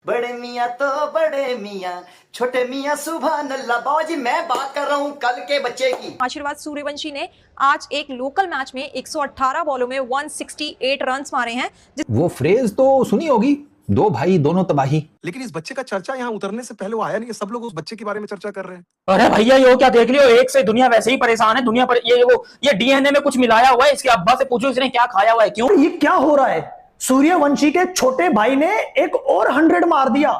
बड़े मियाँ तो बड़े मियाँ, छोटे मियाँ सुभान अल्लाह। बाबा जी मैं बात कर रहा हूँ कल के बच्चे की। आशीर्वाद सूर्यवंशी ने आज एक लोकल मैच में 118 बॉलों में 168 रन्स मारे हैं। वो फ्रेज तो सुनी होगी, दो भाई दोनों तबाही। लेकिन इस बच्चे का चर्चा यहाँ उतरने से पहले वो आया नहीं, सब लोग उस बच्चे के बारे में चर्चा कर रहे हैं। अरे भैया ये क्या देख लियो, एक से दुनिया वैसे ही परेशान है। दुनिया पर ये डीएनए में कुछ मिलाया हुआ है। इसके अब्बा से पूछो इसने क्या खाया हुआ है, क्यों? ये क्या हो रहा है? सूर्यवंशी के छोटे भाई ने एक और 100 मार दिया।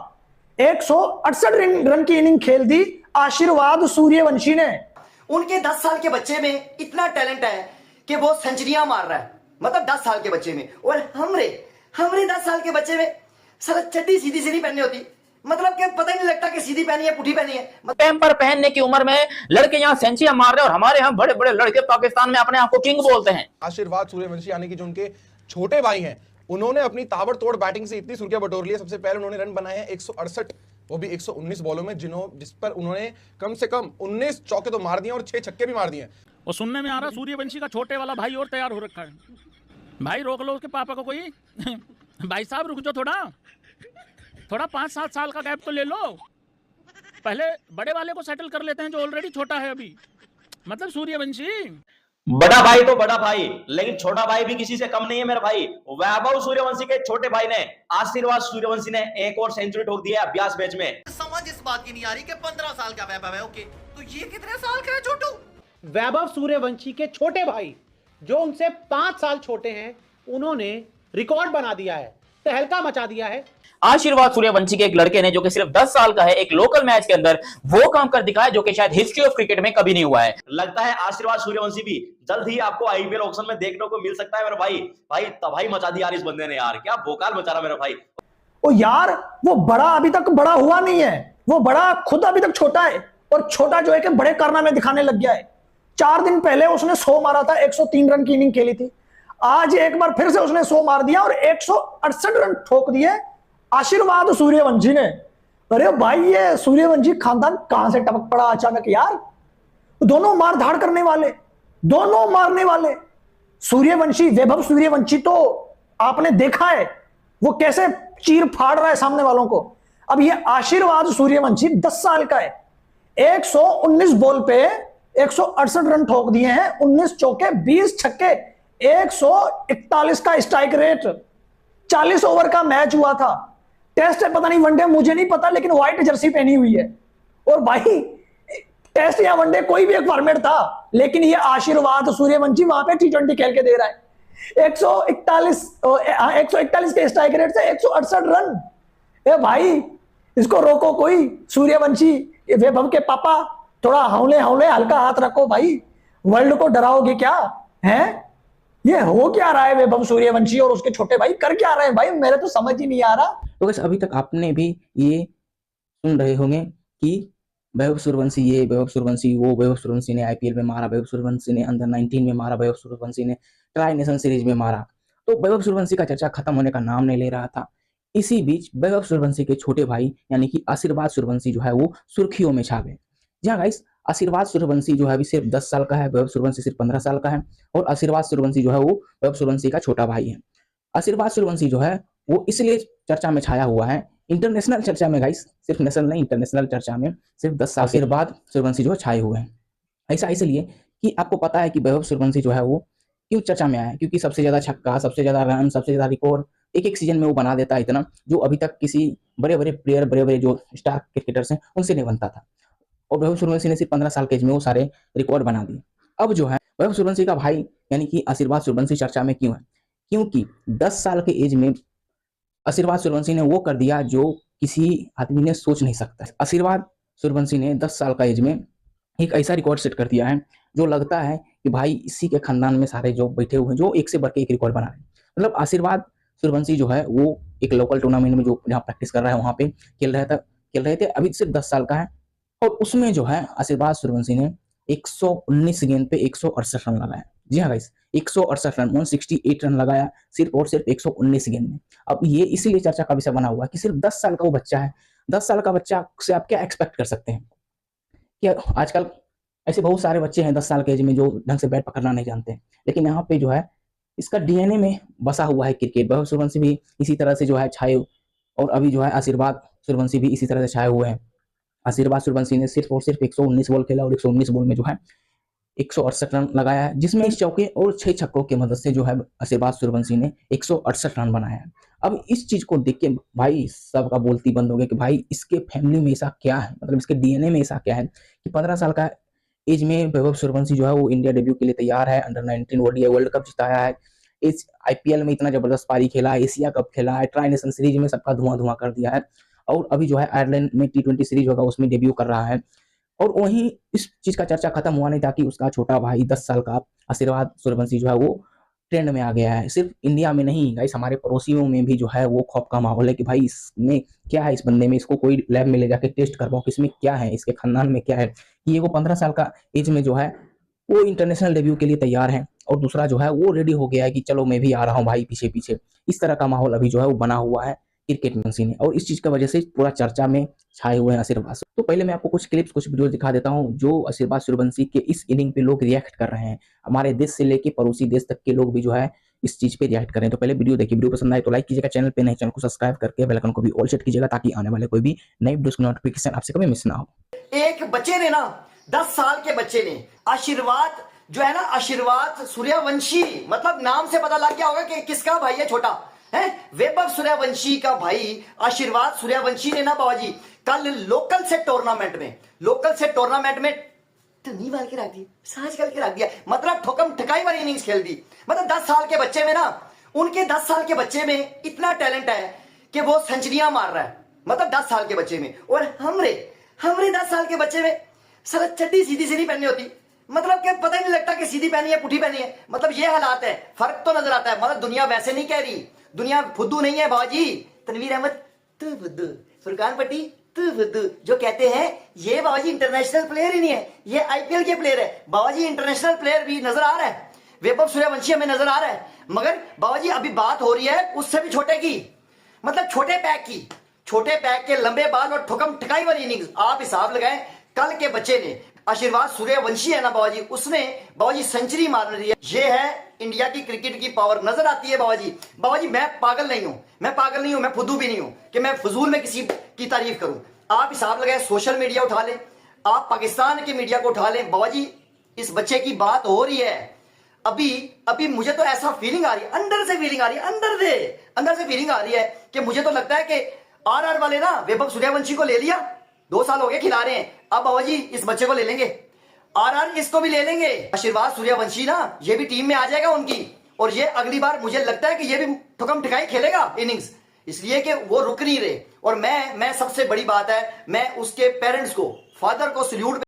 168 रन की इनिंग खेल दी आशीर्वाद सूर्यवंशी ने। उनके 10 साल के बच्चे में इतना टैलेंट है कि वो सेंचुरियां मार रहा है, मतलब 10 साल के बच्चे में। और हमरे 10 साल के बच्चे में सारा चड्डी सीधी सीधी पहननी होती, मतलब कि पता ही नहीं लगता कि सीधी पहनी है पुठी पहनी है। पैम्पर पहनने की उम्र में लड़के यहाँ सेंचुरियां मार रहे हैं और हमारे यहाँ बड़े बड़े लड़के पाकिस्तान में अपने आप को किंग बोलते हैं। आशीर्वाद सूर्यवंशी यानी कि जो उनके छोटे भाई हैं, उन्होंने अपनी ताबड़तोड़ बैटिंग से इतनी सुर्खियां बटोर ली है। सबसे पहले उन्होंने रन बनाए हैं 168, वो भी 119 बॉलों में, जिस पर उन्होंने कम से कम 19 चौके तो मार दिए और 6 छक्के भी मार दिए। और सुनने में आ रहा सूर्यवंशी का छोटे वाला भाई और तैयार हो रखा है। भाई रोक लो उसके पापा को कोई। भाई साहब रुक जाओ, थोड़ा 5-7 साल का गैप तो ले लो। पहले बड़े वाले को सेटल कर लेते हैं जो ऑलरेडी छोटा है अभी, मतलब सूर्यवंशी। बड़ा भाई तो बड़ा भाई, लेकिन छोटा भाई भी किसी से कम नहीं है मेरा भाई। वैभव सूर्यवंशी के छोटे भाई ने, आशीर्वाद सूर्यवंशी ने एक और सेंचुरी ठोक दी है अभ्यास मैच में। समझ इस बात की नहीं आ रही कि 15 साल का वैभव है, ओके, तो ये कितने साल का है छोटू? वैभव सूर्यवंशी के छोटे भाई जो उनसे 5 साल छोटे हैं, उन्होंने रिकॉर्ड बना दिया है, तहलका मचा दिया है। आशीर्वाद सूर्यवंशी के एक लड़के ने, जो कि सिर्फ 10 साल का है, एक लोकल मैच के अंदर वो काम कर दिखाया जो कि शायद हिस्ट्री ऑफ क्रिकेट में कभी नहीं हुआ है। लगता है आशीर्वाद सूर्यवंशी भी जल्द ही आपको आईपीएल ऑक्शन में देखने को मिल सकता है मेरा भाई। भाई तबाही मचा दी यार इस बंदे ने, यार क्या भोकाल मचा रहा मेरा भाई। ओ यार, वो बड़ा अभी तक बड़ा हुआ नहीं है, वो बड़ा खुद अभी तक छोटा है, और छोटा जो है कि बड़े कारनामे दिखाने लग गया है। 4 दिन पहले उसने 100 मारा था, 103 रन की इनिंग खेली थी। आज एक बार फिर से उसने 100 मार दिया और 168 रन ठोक दिए आशीर्वाद सूर्यवंशी ने। अरे भाई, ये सूर्यवंशी खानदान कहां से टपक पड़ा अचानक यार। दोनों मार धाड़ करने वाले, दोनों मारने वाले। सूर्यवंशी, वैभव सूर्यवंशी तो आपने देखा है वो कैसे चीर फाड़ रहा है सामने वालों को। अब ये आशीर्वाद सूर्यवंशी 10 साल का है, 119 बॉल पे 168 रन ठोक दिए हैं, 19 चौके 20 छक्के, 141 का स्ट्राइक रेट। 40 ओवर का मैच हुआ था, टेस्ट है पता नहीं वनडे मुझे नहीं पता, लेकिन व्हाइट जर्सी पहनी हुई है। और भाई टेस्ट या वनडे कोई भी एक फॉर्मेट था, लेकिन ये आशीर्वाद सूर्यवंशी वहां पे T20 खेल के दे रहा है। 141 के स्ट्राइक रेट से 168 रन। ए भाई, इसको रोको कोई। सूर्यवंशी, वैभव के पापा, थोड़ा हौले हल्का हाथ रखो भाई। वर्ल्ड को डराओगे क्या है? ये हो क्या रहा है? वैभव सूर्यवंशी और उसके छोटे भाई कर क्या रहे हैं भाई? मेरे तो समझ ही नहीं आ रहा। तो बस अभी तक आपने भी ये सुन रहे होंगे कि वैभव सूर्यवंशी ये, वैभव सूर्यवंशी वो, वैभव सूर्यवंशी ने आईपीएल में मारा, वैभव सूर्यवंशी ने अंडर 19 में मारा, वैभव सूर्यवंशी ने ट्राई नेशन सीरीज में मारा। तो वैभव सूर्यवंशी का चर्चा खत्म होने का नाम नहीं ले रहा था। इसी बीच वैभव सूर्यवंशी के छोटे भाई यानी कि आशीर्वाद सूर्यवंशी जो है वो सुर्खियों में छा गए। जी हाँ गाइस, आशीर्वाद सूर्यवंशी जो है अभी सिर्फ 10 साल का है, वैभव सूर्यवंशी सिर्फ 15 साल का है, और आशीर्वाद सूर्यवंशी जो है वो वैभव सूर्यवंशी का छोटा भाई है। आशीर्वाद सूर्यवंशी जो है वो इसलिए चर्चा में छाया हुआ है, इंटरनेशनल चर्चा में गाइस, सिर्फ नेशनल नहीं, इंटरनेशनल चर्चा में सिर्फ 10 साल आशीर्वाद सूर्यवंशी जो है छाए हुए हैं। ऐसा इसलिए कि आपको पता है कि वैभव सूर्यवंशी जो है वो क्यों चर्चा में आया है, क्योंकि सबसे ज्यादा छक्का, सबसे ज्यादा रन, सबसे ज्यादा रिकॉर्ड एक सीजन में वो बना देता है, इतना जो अभी तक किसी बड़े बड़े प्लेयर, बड़े बड़े जो स्टार क्रिकेटर्स हैं उनसे नहीं बनता था। और वैभव सूर्यवंशी ने सिर्फ 15 साल के एज में वो सारे रिकॉर्ड बना दिए। अब जो है वैभव सूर्यवंशी का भाई यानी कि आशीर्वाद सूर्यवंशी चर्चा में क्यों है? क्योंकि 10 साल के एज में आशीर्वाद सूर्यवंशी ने वो कर दिया जो किसी आदमी ने सोच नहीं सकता। आशीर्वाद सूर्यवंशी ने 10 साल का एज में एक ऐसा रिकॉर्ड सेट कर दिया है जो लगता है कि भाई इसी के खानदान में सारे जो बैठे हुए हैं जो एक से बढ़ के एक रिकॉर्ड बना रहे हैं। मतलब आशीर्वाद सूर्यवंशी जो है वो एक लोकल टूर्नामेंट में जो जहाँ प्रैक्टिस कर रहा है वहां पे खेल रहे थे, अभी सिर्फ 10 साल का है, और उसमें जो है आशीर्वाद सूर्यवंशी ने 119 गेंद पे 168 रन लगाया। जी हाँ गाइस, 168 रन, 168 रन लगाया सिर्फ और सिर्फ 119 गेंद में। अब ये इसीलिए चर्चा का विषय बना हुआ है कि सिर्फ 10 साल का वो बच्चा है। 10 साल का बच्चा से आप क्या एक्सपेक्ट कर सकते हैं? कि आजकल ऐसे बहुत सारे बच्चे हैं 10 साल के एज में जो ढंग से बैट पकड़ना नहीं जानते, लेकिन यहाँ पे जो है इसका डीएनए में बसा हुआ है क्रिकेट। वैभव सूर्यवंशी भी इसी तरह से जो है छाए और अभी जो है आशीर्वाद सूर्यवंशी भी इसी तरह से छाए हुए हैं। आशीर्वाद सूर्यवंशी ने सिर्फ और सिर्फ 119 बॉल खेला और 119 बॉल में जो है 168 रन लगाया है, जिसमें इस चौके और 6 छक्कों की मदद से जो है आशीर्वाद सूर्यवंशी ने 168 रन बनाया है। अब इस चीज को देख के भाई सबका बोलती बंद हो गया कि भाई इसके फैमिली में ऐसा क्या है, मतलब इसके डीएनए में ऐसा क्या है कि 15 साल का एज में वैभव सूर्यवंशी जो है वो इंडिया डेब्यू के लिए तैयार है। अंडर 19 ओडीआई वर्ल्ड कप जिताया है, इस आईपीएल में इतना जबरदस्त पारी खेला है, एशिया कप खेला है, ट्राई नेशन सीरीज में सबका धुआं कर दिया है, और अभी जो है आयरलैंड में T20 सीरीज होगा उसमें डेब्यू कर रहा है। और वहीं इस चीज का चर्चा खत्म हुआ नहीं था कि उसका छोटा भाई 10 साल का आशीर्वाद सूर्यवंशी जो है वो ट्रेंड में आ गया है। सिर्फ इंडिया में नहीं गाइस, हमारे पड़ोसियों में भी जो है वो खौफ का माहौल है कि भाई इसमें क्या है, इस बंदे में, इसको कोई लैब में ले जाके टेस्ट करवाओ कि इसमें क्या है, इसके खानदान में क्या है कि ये वो 15 साल का एज में जो है वो इंटरनेशनल डेब्यू के लिए तैयार है, और दूसरा जो है वो रेडी हो गया है कि चलो मैं भी आ रहा हूँ भाई पीछे पीछे। इस तरह का माहौल अभी जो है वो बना हुआ है क्रिकेट में, और इस चीज की वजह से पूरा चर्चा में छाए हुए हैं आशीर्वाद। तो पहले मैं आपको कुछ क्लिप्स, कुछ वीडियो दिखा देता हूं जो आशीर्वाद सूर्यवंशी के इस इनिंग पे लोग रिएक्ट कर रहे हैं। हमारे देश से लेके पड़ोसी देश तक के लोग भी जो है इस चीज पे रिएक्ट करें। तो पहले वीडियो देखिए, वीडियो पसंद आए तो लाइक कीजिएगा, चैनल पे नए चैनल को सब्सक्राइब करके बेल आइकन को भी ऑल सेट कीजिएगा ताकि आने वाले कोई भी नई वीडियोस की नोटिफिकेशन आपसे कभी मिस ना हो। एक बच्चे ने ना, 10 साल के बच्चे ने आशीर्वाद जो है ना, आशीर्वाद सूर्यवंशी, मतलब नाम से पता लग गया होगा कि किसका भाई है छोटा है, वैभव सूर्यवंशी का भाई आशीर्वाद सूर्यवंशी ने ना बाबाजी कल लोकल से टूर्नामेंट में नहीं मार के रख दी, साज करके रख दिया, मतलब ठोकम ठकाई वाली इनिंग्स खेल दी। मतलब 10 साल के बच्चे में ना, उनके 10 साल के बच्चे में इतना टैलेंट है कि वो सेंचुरियां मार रहा है, मतलब 10 साल के बच्चे में। और हमरे 10 साल के बच्चे में सारा चड्डी सीधी नहीं पहननी होती, मतलब कि पता ही नहीं लगता कि सीधी पहनी है पुठी पहनी है। मतलब ये हालात है, फर्क तो नजर आता है। मतलब दुनिया वैसे नहीं कह रही, दुनिया फुद्दू नहीं है बाजी। तनवीर अहमद तू फुद्दू, फुरकान पट्टी तू फुद्दू, जो कहते हैं ये बाबाजी इंटरनेशनल प्लेयर ही नहीं है, ये आईपीएल के प्लेयर है। बाबाजी इंटरनेशनल प्लेयर भी नजर आ रहा है, वैभव सूर्यवंशी हमें नजर आ रहा है, मगर बाबाजी अभी बात हो रही है उससे भी छोटे की, मतलब छोटे पैक के लंबे बाल और ठुकम ठकाई वाली इनिंग्स। आप हिसाब लगाएं, कल के बच्चे ने, आशीर्वाद सूर्यवंशी है ना बाबाजी, उसने बाबाजी सेंचुरी मार दी है। ये है इंडिया की क्रिकेट की पावर, नजर आती है बाबाजी। मैं पागल नहीं हूं, मैं फुद्दू भी नहीं हूं कि मैं फजूल में किसी की तारीफ करूं। आप हिसाब लगाएं, सोशल मीडिया उठा लें, आप पाकिस्तान के मीडिया को उठा लें, बाबाजी इस बच्चे की बात हो रही है। अभी मुझे तो ऐसा फीलिंग आ रही है, अंदर से फीलिंग आ रही है कि मुझे तो लगता है कि आरआर वाले ना वैभव सूर्यवंशी को ले लिया, 2 साल हो गए खिला रहे हैं, अब बाबाजी इस बच्चे को ले लेंगे, आरआर इसको भी ले लेंगे। आशीर्वाद सूर्यवंशी ना ये भी टीम में आ जाएगा उनकी, और ये अगली बार मुझे लगता है कि ये भी ठुकम ठिकाई खेलेगा इनिंग्स, इसलिए कि वो रुक नहीं रहे। और मैं सबसे बड़ी बात है, मैं उसके पेरेंट्स को, फादर को सल्यूट